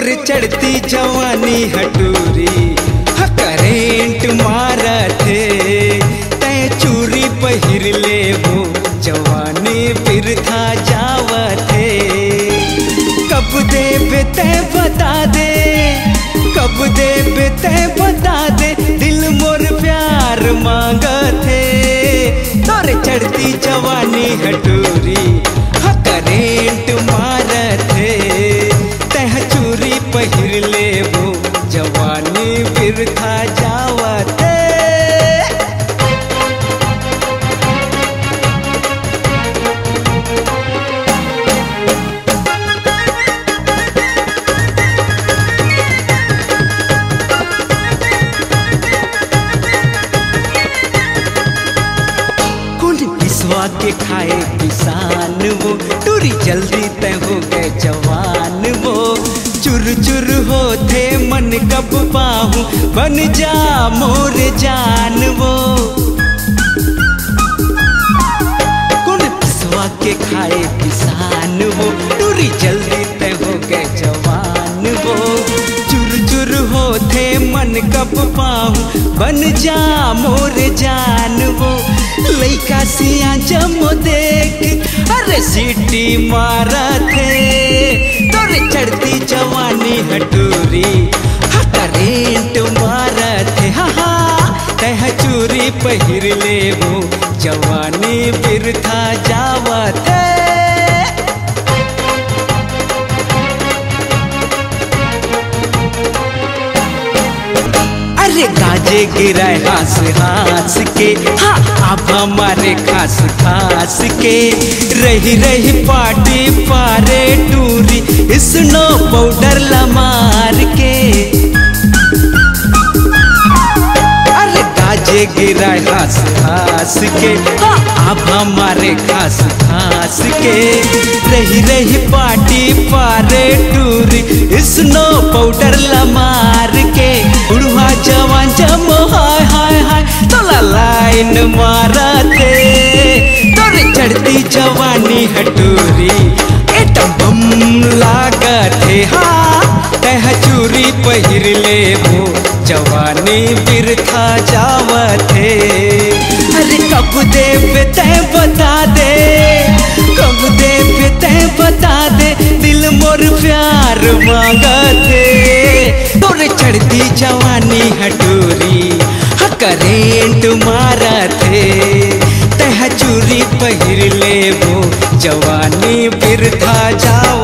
तोर चढ़ती जवानी हटूरी करेंट मारा थे तय चूरी पहिर ले वो जवानी फिर था जावा थे। कब दे तय बता दे, कब दे तय बता दे, दिल मोर प्यार मांगा थे। तोर चढ़ती जवानी हटूरी करेंट मारा थे तह चूरी पहिर ले वो जवानी फिर था जावा थे। पिसवा के खाए किसान वो टूरी जल्दी तय हो गए जवान वो। चुर चुर होते मन कब पाहूं बन जा मोर जान वो। कौन पिसवा के खाए किसान वो टूरी जल्दी तय हो गए जवान वो। चुर चुर होते मन कब पाहूं बन जा मोर जान वो। लइका सिया जमो देख अरे सीटी मारा थे तोरे चढ़ती जवानी हटूरी करेंट मारा थे। हा तह चूरी पहिर ले वो जवानी फिर था जावा थे। अरे गाजे गिराए हास हास के हाँ अब हमारे खास खास के। रही रही पार्टी पारे टूरी स्नो पाउडर लमार के। अरे गाजे गिराए हास हास के हाँ अब हमारे खास खास के। रही रही पार्टी पारे टूरी स्नो पाउडर लमार के। बुढ़वा जवान जमो हाय हाय हाय तोला लाइन मारा थे तोरे चढ़ती जवानी हटूरी एटम बम लागा थे। हाँ तह चूरी पहिर ले वो जवानी फिर था जावा थे। अरे कब दे तय बता दे, कब दे तय बता दे, दिल मोर प्यार मांगा थे। तोरे चढ़ती जवानी हटूरी करेंट मारा थे तह चूरी पहिर ले वो जवानी फिर था जावा।